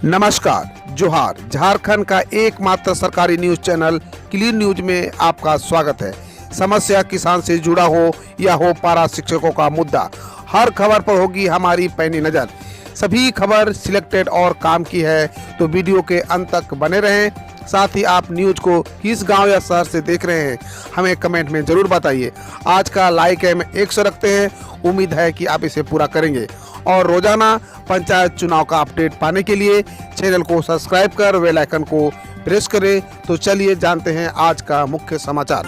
नमस्कार, जोहार। झारखंड का एकमात्र सरकारी न्यूज चैनल क्लीन न्यूज में आपका स्वागत है। समस्या किसान से जुड़ा हो या हो पारा शिक्षकों का मुद्दा, हर खबर पर होगी हमारी पैनी नज़र। सभी खबर सिलेक्टेड और काम की है, तो वीडियो के अंत तक बने रहें। साथ ही आप न्यूज को किस गांव या शहर से देख रहे हैं, हमें कमेंट में ज़रूर बताइए। आज का लाइक हम 100 रखते हैं, उम्मीद है कि आप इसे पूरा करेंगे। और रोजाना पंचायत चुनाव का अपडेट पाने के लिए चैनल को सब्सक्राइब कर बेल आइकन को प्रेस करें। तो चलिए जानते हैं आज का मुख्य समाचार।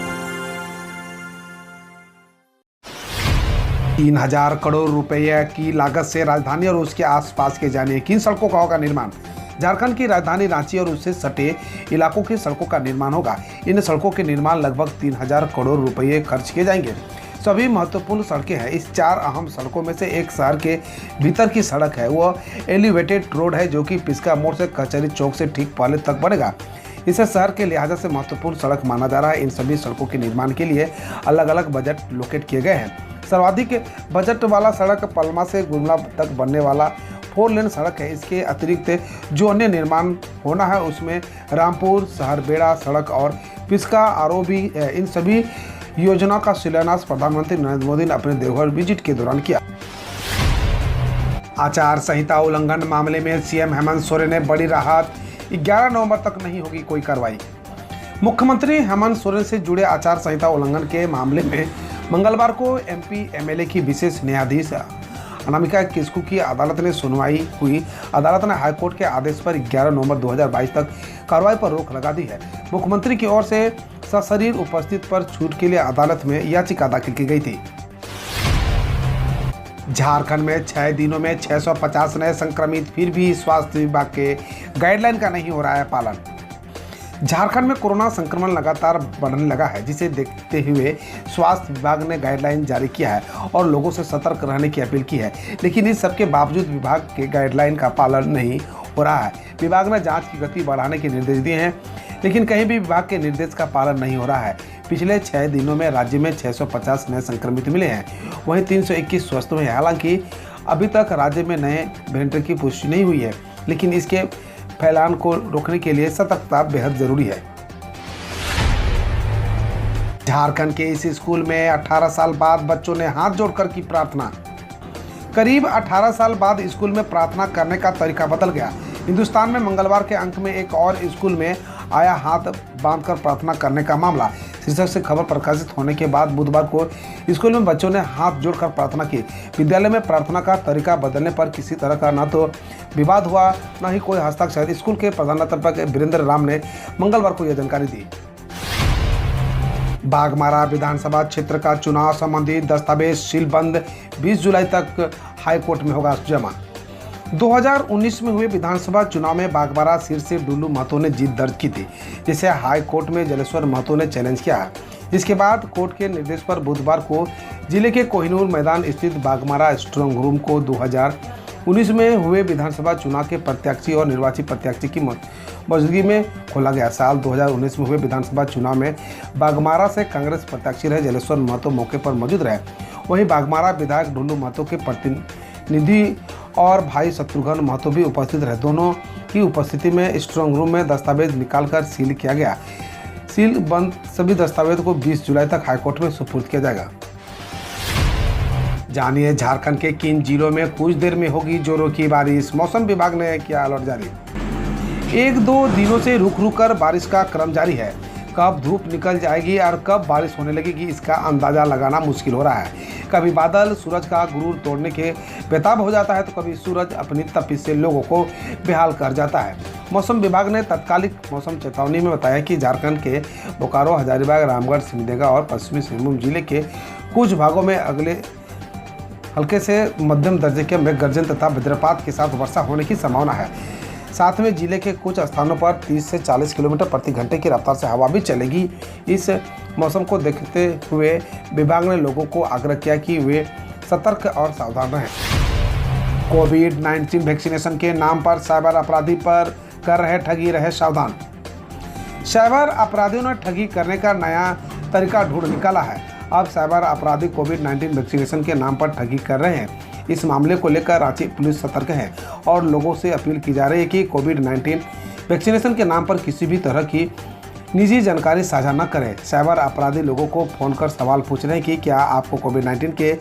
3000 करोड़ रुपए की लागत से राजधानी और उसके आसपास के जाने किन सड़कों का होगा निर्माण। झारखंड की राजधानी रांची और उससे सटे इलाकों की सड़कों का निर्माण होगा। इन सड़कों के निर्माण लगभग 3000 करोड़ रुपए खर्च किए जाएंगे। सभी महत्वपूर्ण सड़कें हैं। इस 4 अहम सड़कों में से एक शहर के भीतर की सड़क है, वो एलिवेटेड रोड है, जो कि पिस्का मोड़ से कचहरी चौक से ठीक पहले तक बनेगा। इसे शहर के लिहाजा से महत्वपूर्ण सड़क माना जा रहा है। इन सभी सड़कों के निर्माण के लिए अलग अलग बजट लोकेट किए गए हैं। सर्वाधिक बजट वाला सड़क पलमा से गुमला तक बनने वाला 4 लेन सड़क है। इसके अतिरिक्त जो अन्य निर्माण होना है उसमें रामपुर, सहरबेड़ा सड़क और पिस्का आरओबी है। इन सभी योजना का शिलान्यास प्रधानमंत्री नरेंद्र मोदी ने अपने देवघर विजिट के दौरान किया। आचार संहिता उल्लंघन मामले में सीएम हेमंत सोरेन ने बड़ी राहत, 11 नवंबर तक नहीं होगी कोई कार्रवाई। मुख्यमंत्री हेमंत सोरेन से जुड़े आचार संहिता उल्लंघन के मामले में मंगलवार को एमपी एमएलए की विशेष न्यायाधीश अनामिका किस्कू की अदालत ने सुनवाई हुई। अदालत ने हाईकोर्ट के आदेश पर 11 नवंबर 2022 तक कार्रवाई पर रोक लगा दी है। मुख्यमंत्री की ओर से सशरीर उपस्थित पर छूट के लिए अदालत में याचिका दाखिल की गई थी। झारखंड में 6 दिनों में 650 नए संक्रमित, फिर भी स्वास्थ्य विभाग के गाइडलाइन का नहीं हो रहा है पालन। झारखंड में कोरोना संक्रमण लगातार बढ़ने लगा है, जिसे देखते हुए स्वास्थ्य विभाग ने गाइडलाइन जारी किया है और लोगों से सतर्क रहने की अपील की है। लेकिन इस सबके बावजूद विभाग के गाइडलाइन का पालन नहीं हो रहा है। विभाग ने जांच की गति बढ़ाने के निर्देश दिए हैं, लेकिन कहीं भी विभाग के निर्देश का पालन नहीं हो रहा है। पिछले 6 दिनों में राज्य में 650 नए संक्रमित मिले हैं, वहीं 321 स्वस्थ हुए हैं। हालांकि अभी तक राज्य में नए वेरिएंट की पुष्टि नहीं हुई है, लेकिन इसके फैलान को रोकने के लिए सतर्कता बेहद जरूरी है। झारखंड के इस स्कूल में 18 साल बाद बच्चों ने हाथ जोड़कर की प्रार्थना। करीब 18 साल बाद स्कूल में प्रार्थना करने का तरीका बदल गया। हिंदुस्तान में मंगलवार के अंक में एक और स्कूल में आया हाथ बांधकर प्रार्थना करने का मामला शीर्षक से खबर प्रकाशित होने के बाद बुधवार को स्कूल में बच्चों ने हाथ जोड़कर प्रार्थना की। विद्यालय में प्रार्थना का तरीका बदलने पर किसी तरह का न तो विवाद हुआ, न ही कोई हस्ताक्षर। स्कूल के प्रधानाध्यापक वीरेंद्र राम ने मंगलवार को यह जानकारी दी। बाघमारा विधानसभा क्षेत्र का चुनाव संबंधी दस्तावेज सीलबंद 20 जुलाई तक हाईकोर्ट में होगा जमा। 2019 में हुए विधानसभा चुनाव में बाघमारा सीट से डुल्लू महतो ने जीत दर्ज की थी, जिसे हाई कोर्ट में जलेश्वर महतो ने चैलेंज किया है। इसके बाद कोर्ट के निर्देश पर बुधवार को जिले के कोहिनूर मैदान स्थित बाघमारा स्ट्रांग रूम को 2019 में हुए विधानसभा चुनाव के प्रत्याशी और निर्वाचित प्रत्याशी की मौजूदगी में खोला गया। साल 2019 में हुए विधानसभा चुनाव में बाघमारा से कांग्रेस प्रत्याशी रहे जलेश्वर महतो मौके पर मौजूद रहे। वहीं बाघमारा विधायक डुल्लू महतो के प्रतिनिधि और भाई शत्रुघ्न महतो भी उपस्थित रहे। दोनों की उपस्थिति में स्ट्रांग रूम में दस्तावेज निकालकर सील किया गया। सील बंद सभी दस्तावेज को 20 जुलाई तक हाईकोर्ट में सुपुर्द किया जाएगा। जानिए झारखंड के किन जिलों में कुछ देर में होगी जोरों की बारिश। मौसम विभाग ने किया अलर्ट जारी। 1-2 दिनों से रुक रुक कर बारिश का क्रम जारी है। कब धूप निकल जाएगी और कब बारिश होने लगेगी, इसका अंदाजा लगाना मुश्किल हो रहा है। कभी बादल सूरज का गुरूर तोड़ने के बेताब हो जाता है, तो कभी सूरज अपनी तपिश से लोगों को बेहाल कर जाता है। मौसम विभाग ने तत्कालिक मौसम चेतावनी में बताया कि झारखंड के बोकारो, हजारीबाग, रामगढ़, सिमडेगा और पश्चिमी सिंहभूम जिले के कुछ भागों में अगले हल्के से मध्यम दर्जे के मेघ गर्जन तथा वज्रपात के साथ वर्षा होने की संभावना है। साथ में जिले के कुछ स्थानों पर 30 से 40 किलोमीटर प्रति घंटे की रफ्तार से हवा भी चलेगी। इस मौसम को देखते हुए विभाग ने लोगों को आग्रह किया कि वे सतर्क और सावधान रहें। कोविड-19 वैक्सीनेशन के नाम पर साइबर अपराधी पर कर रहे ठगी, रहे सावधान। साइबर अपराधियों ने ठगी करने का नया तरीका ढूंढ निकाला है। अब साइबर अपराधी कोविड-19 वैक्सीनेशन के नाम पर ठगी कर रहे हैं। इस मामले को लेकर रांची पुलिस सतर्क है और लोगों से अपील की जा रही है कि कोविड-19 वैक्सीनेशन के नाम पर किसी भी तरह की निजी जानकारी साझा न करें। साइबर अपराधी लोगों को फोन कर सवाल पूछ रहे हैं कि क्या आपको कोविड-19 के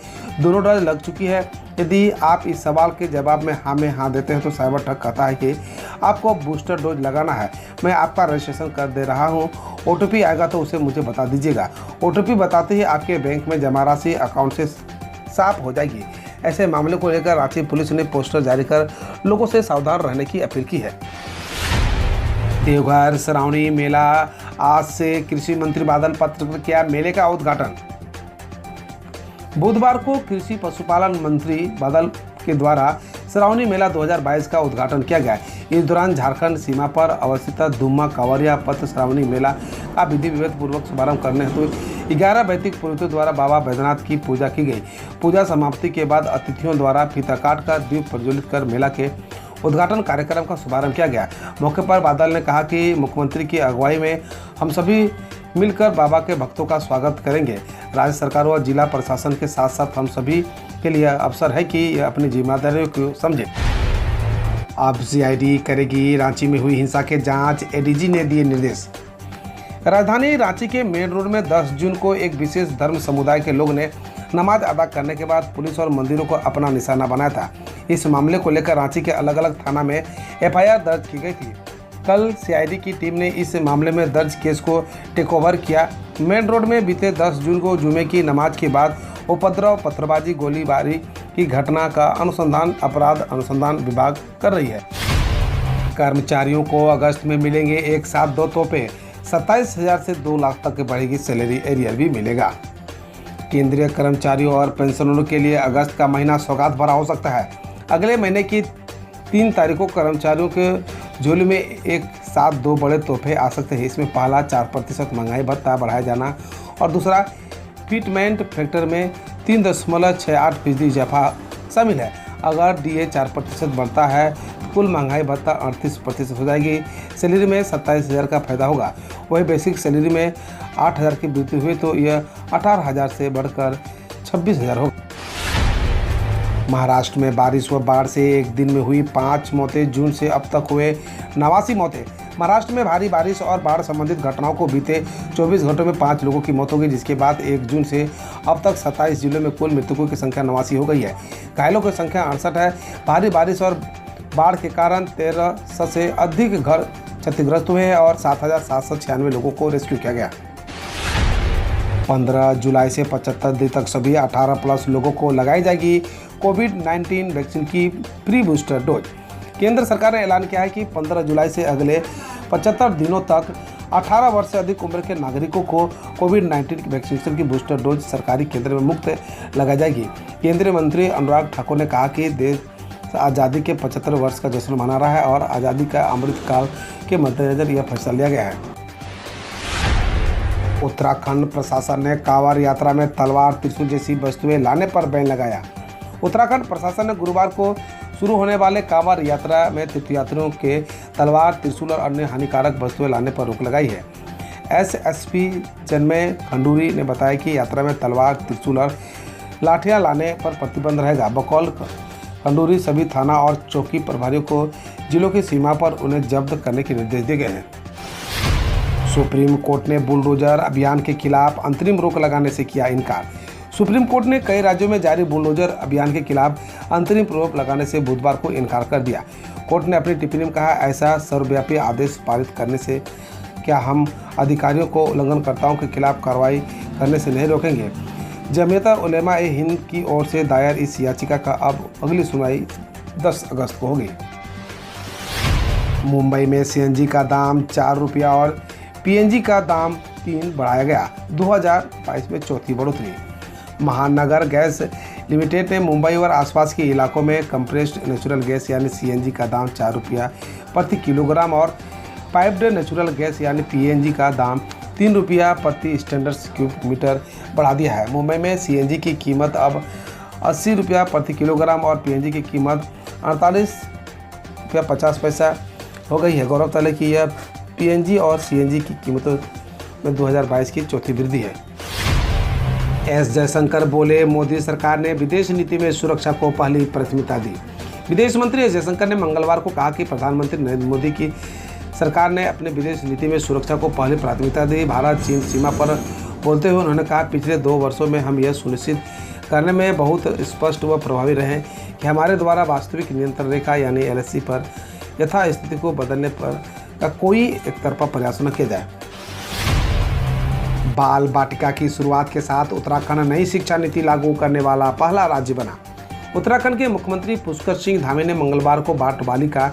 दोनों डोज लग चुकी है। यदि आप इस सवाल के जवाब में हाँ देते हैं तो साइबर ठग कहता है कि आपको बूस्टर डोज लगाना है, मैं आपका रजिस्ट्रेशन कर दे रहा हूं, OTP आएगा तो उसे मुझे बता दीजिएगा। OTP बताते ही आपके बैंक में जमा राशि अकाउंट से साफ हो जाएगी। ऐसे मामले को लेकर रांची पुलिस ने पोस्टर जारी कर लोगों से सावधान रहने की अपील की है। देवघर श्रावणी मेला आज से कृषि मंत्री बादल पत्रकार किया मेले का उद्घाटन। बुधवार को कृषि पशुपालन मंत्री बादल के द्वारा श्रावणी मेला 2022 का उद्घाटन किया गया। इस दौरान झारखंड सीमा पर अवस्थित दुम्मा कांवरिया पथ श्रावणी मेला का विधि विधि पूर्वक शुभारंभ करने हेतु 11 वैदिक पुरोहितों द्वारा बाबा बैद्यनाथ की पूजा की गई। पूजा समाप्ति के बाद अतिथियों द्वारा फीता काट कर दीप प्रज्वलित कर मेला के उद्घाटन कार्यक्रम का शुभारंभ किया गया। मौके पर बादल ने कहा कि मुख्यमंत्री की अगुवाई में हम सभी मिलकर बाबा के भक्तों का स्वागत करेंगे। राज्य सरकार व जिला प्रशासन के साथ साथ हम सभी के लिए अवसर है कि अपनी जिम्मेदारियों को समझे। अब CID करेगी रांची में हुई हिंसा के जांच, ADG ने दिए निर्देश। राजधानी रांची के मेन रोड में 10 जून को एक विशेष धर्म समुदाय के लोग ने नमाज अदा करने के बाद पुलिस और मंदिरों को अपना निशाना बनाया था। इस मामले को लेकर रांची के अलग अलग थाना में FIR दर्ज की गई थी। कल CID की टीम ने इस मामले में दर्ज केस को टेक ओवर किया। मेन रोड में बीते 10 जून को जुमे की नमाज के बाद उपद्रव, पत्थरबाजी, गोलीबारी की घटना का अनुसंधान अपराध अनुसंधान विभाग कर रही है। कर्मचारियों को अगस्त में मिलेंगे एक साथ 2 तोहफे, 27,000 से 2 लाख तक बढ़ेगी सैलरी, एरियर भी मिलेगा। केंद्रीय कर्मचारियों और पेंशनरों के लिए अगस्त का महीना सौगात भरा हो सकता है। अगले महीने की 3 तारीख को कर्मचारियों के झोली में एक साथ 2 बड़े तोहफे आ सकते हैं। इसमें पहला 4% महंगाई भत्ता बढ़ाया जाना और दूसरा फिटमेंट फैक्टर में 3.68% इजाफा शामिल है। अगर DA 4% बढ़ता है तो कुल महंगाई भत्ता 38% हो जाएगी। सैलरी में 27,000 का फायदा होगा। वही बेसिक सैलरी में 8,000 की वृद्धि हुई तो यह 18,000 से बढ़कर 26,000 होगा। महाराष्ट्र में बारिश व बाढ़ से एक दिन में हुई 5 मौतें। जून से अब तक हुए 89 मौतें। महाराष्ट्र में भारी बारिश और बाढ़ संबंधित घटनाओं को बीते 24 घंटों में 5 लोगों की मौत हो गई, जिसके बाद 1 जून से अब तक 27 जिलों में कुल मृतकों की संख्या 89 हो गई है। घायलों की संख्या 68 है। भारी बारिश और बाढ़ के कारण 1300 से अधिक घर क्षतिग्रस्त हुए हैं और 7,796 लोगों को रेस्क्यू किया गया। 15 जुलाई से 75 दिन तक सभी 18+ लोगों को लगाई जाएगी कोविड-19 वैक्सीन की प्री बूस्टर डोज। केंद्र सरकार ने ऐलान किया है कि 15 जुलाई से अगले 75 दिनों तक 18 वर्ष से अधिक उम्र के नागरिकों को कोविड-19 वैक्सीनेशन की बूस्टर डोज सरकारी केंद्र में मुफ्त लगाई जाएगी। केंद्रीय मंत्री अनुराग ठाकुर ने कहा कि देश आज़ादी के 75 वर्ष का जश्न मना रहा है और आज़ादी का अमृतकाल के मद्देनजर यह फैसला लिया गया है। उत्तराखंड प्रशासन ने कांवड़ यात्रा में तलवार, त्रिशूल जैसी वस्तुएं लाने पर बैन लगाया। उत्तराखंड प्रशासन ने गुरुवार को शुरू होने वाले कांवड़ यात्रा में तीर्थयात्रियों के तलवार, त्रिशूल और अन्य हानिकारक वस्तुएं लाने पर रोक लगाई है। SSP चिन्मय खंडूरी ने बताया कि यात्रा में तलवार, त्रिशूल और लाठियां लाने पर प्रतिबंध रहेगा। बकौल खंडूरी सभी थाना और चौकी प्रभारियों को जिलों की सीमा पर उन्हें जब्त करने के निर्देश दिए गए हैं। सुप्रीम कोर्ट ने बुलडोजर अभियान के खिलाफ अंतरिम रोक लगाने से किया इनकार। सुप्रीम कोर्ट ने कई राज्यों में जारी बुलडोजर अभियान के खिलाफ अंतरिम रोक लगाने से बुधवार को इनकार कर दिया। कोर्ट ने अपनी टिप्पणी में कहा, ऐसा सर्वव्यापी आदेश पारित करने से क्या हम अधिकारियों को उल्लंघनकर्ताओं के खिलाफ कार्रवाई करने से नहीं रोकेंगे। जमीयत उलेमा-ए-हिंद की ओर से दायर इस याचिका का अब अगली सुनवाई 10 अगस्त को होगी। मुंबई में CNG का दाम 4 रुपया और PNG का दाम 3 बढ़ाया गया। 2022 में चौथी बढ़ोतरी। महानगर गैस लिमिटेड ने मुंबई और आसपास के इलाकों में कंप्रेस्ड नेचुरल गैस यानी CNG का दाम 4 रुपया प्रति किलोग्राम और पाइप्ड नेचुरल गैस यानी PNG का दाम 3 रुपया प्रति स्टैंडर्ड क्यूब मीटर बढ़ा दिया है। मुंबई में CNG की कीमत अब 80 रुपया प्रति किलोग्राम और PNG की कीमत 48 रुपया 50 पैसा हो गई है। गौरतलब है कि यह PNG और CNG की कीमतों में 2022 की चौथी वृद्धि है। एस जयशंकर बोले, मोदी सरकार ने विदेश नीति में सुरक्षा को पहली प्राथमिकता दी। विदेश मंत्री एस जयशंकर ने मंगलवार को कहा कि प्रधानमंत्री नरेंद्र मोदी की सरकार ने अपने विदेश नीति में सुरक्षा को पहली प्राथमिकता दी। भारत चीन सीमा पर बोलते हुए उन्होंने कहा, पिछले 2 वर्षों में हम यह सुनिश्चित करने में बहुत स्पष्ट व प्रभावी रहे कि हमारे द्वारा वास्तविक नियंत्रण रेखा यानी LAC पर यथास्थिति को बदलने पर का कोई एकतरफा प्रयास न किया जाए। बाल बाटिका की शुरुआत के साथ उत्तराखंड नई शिक्षा नीति लागू करने वाला पहला राज्य बना। उत्तराखंड के मुख्यमंत्री पुष्कर सिंह धामी ने मंगलवार को बालिका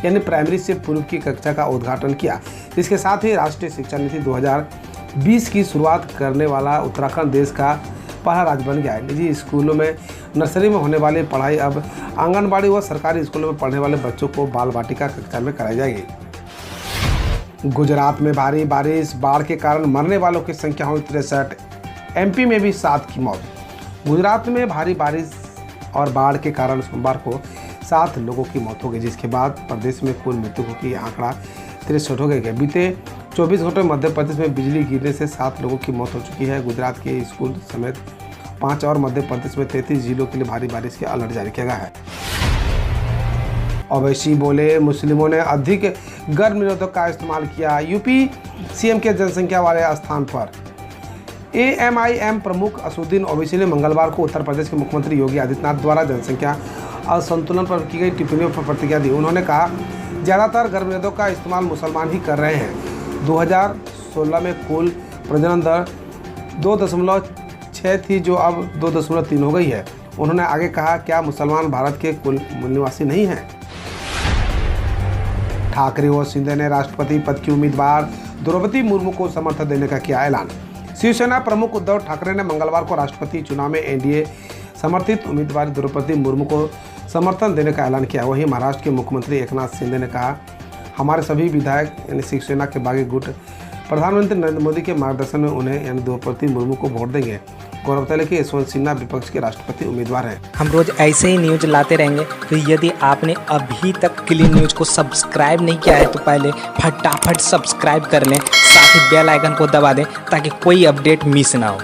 यानी प्राइमरी से पूर्व की कक्षा का उद्घाटन किया। इसके साथ ही राष्ट्रीय शिक्षा नीति 2020 की शुरुआत करने वाला उत्तराखंड देश का पहला राज्य बन गया है। निजी स्कूलों में नर्सरी में होने वाली पढ़ाई अब आंगनबाड़ी व सरकारी स्कूलों में पढ़ने वाले बच्चों को बाल बाटिका कक्षा में कराई जाएगी। गुजरात में भारी बारिश, बाढ़ के कारण मरने वालों की संख्या हुई 63। MP में भी 7 की मौत। गुजरात में भारी बारिश और बाढ़ के कारण सोमवार को 7 लोगों की मौत हो गई, जिसके बाद प्रदेश में कुल मृतकों की आंकड़ा 63 हो गई है। बीते 24 घंटों में मध्य प्रदेश में बिजली गिरने से 7 लोगों की मौत हो चुकी है। गुजरात के स्कूल समेत 5 और मध्य प्रदेश में 33 जिलों के लिए भारी बारिश के अलर्ट जारी किया गया है। ओवैसी बोले, मुस्लिमों ने अधिक गर्भ निरोधक का इस्तेमाल किया। यूपी CM के जनसंख्या वाले स्थान पर। AMIM प्रमुख असदुद्दीन ओवैसी ने मंगलवार को उत्तर प्रदेश के मुख्यमंत्री योगी आदित्यनाथ द्वारा जनसंख्या असंतुलन पर की गई टिप्पणियों पर प्रतिक्रिया दी। उन्होंने कहा, ज़्यादातर गर्भ निरोधक का इस्तेमाल मुसलमान ही कर रहे हैं। 2016 में कुल प्रजनन दर 2.6 थी, जो अब 2.3 हो गई है। उन्होंने आगे कहा, क्या मुसलमान भारत के कुल मूल निवासी नहीं हैं? ठाकरे और शिंदे ने राष्ट्रपति पद की उम्मीदवार द्रौपदी मुर्मू को समर्थन देने का किया ऐलान। शिवसेना प्रमुख उद्धव ठाकरे ने मंगलवार को राष्ट्रपति चुनाव में NDA समर्थित उम्मीदवार द्रौपदी मुर्मू को समर्थन देने का ऐलान किया। वहीं महाराष्ट्र के मुख्यमंत्री एकनाथ शिंदे ने कहा, हमारे सभी विधायक यानी शिवसेना के बागी गुट प्रधानमंत्री नरेंद्र मोदी के मार्गदर्शन में उन्हें यानी द्रौपदी मुर्मू को वोट देंगे। गौरतलब है कि यशवंत सिन्हा विपक्ष के राष्ट्रपति उम्मीदवार हैं। हम रोज ऐसे ही न्यूज लाते रहेंगे, तो यदि आपने अभी तक क्लीन न्यूज को सब्सक्राइब नहीं किया है तो पहले फटाफट सब्सक्राइब कर लें, साथ ही बेल आइकन को दबा दें ताकि कोई अपडेट मिस ना हो।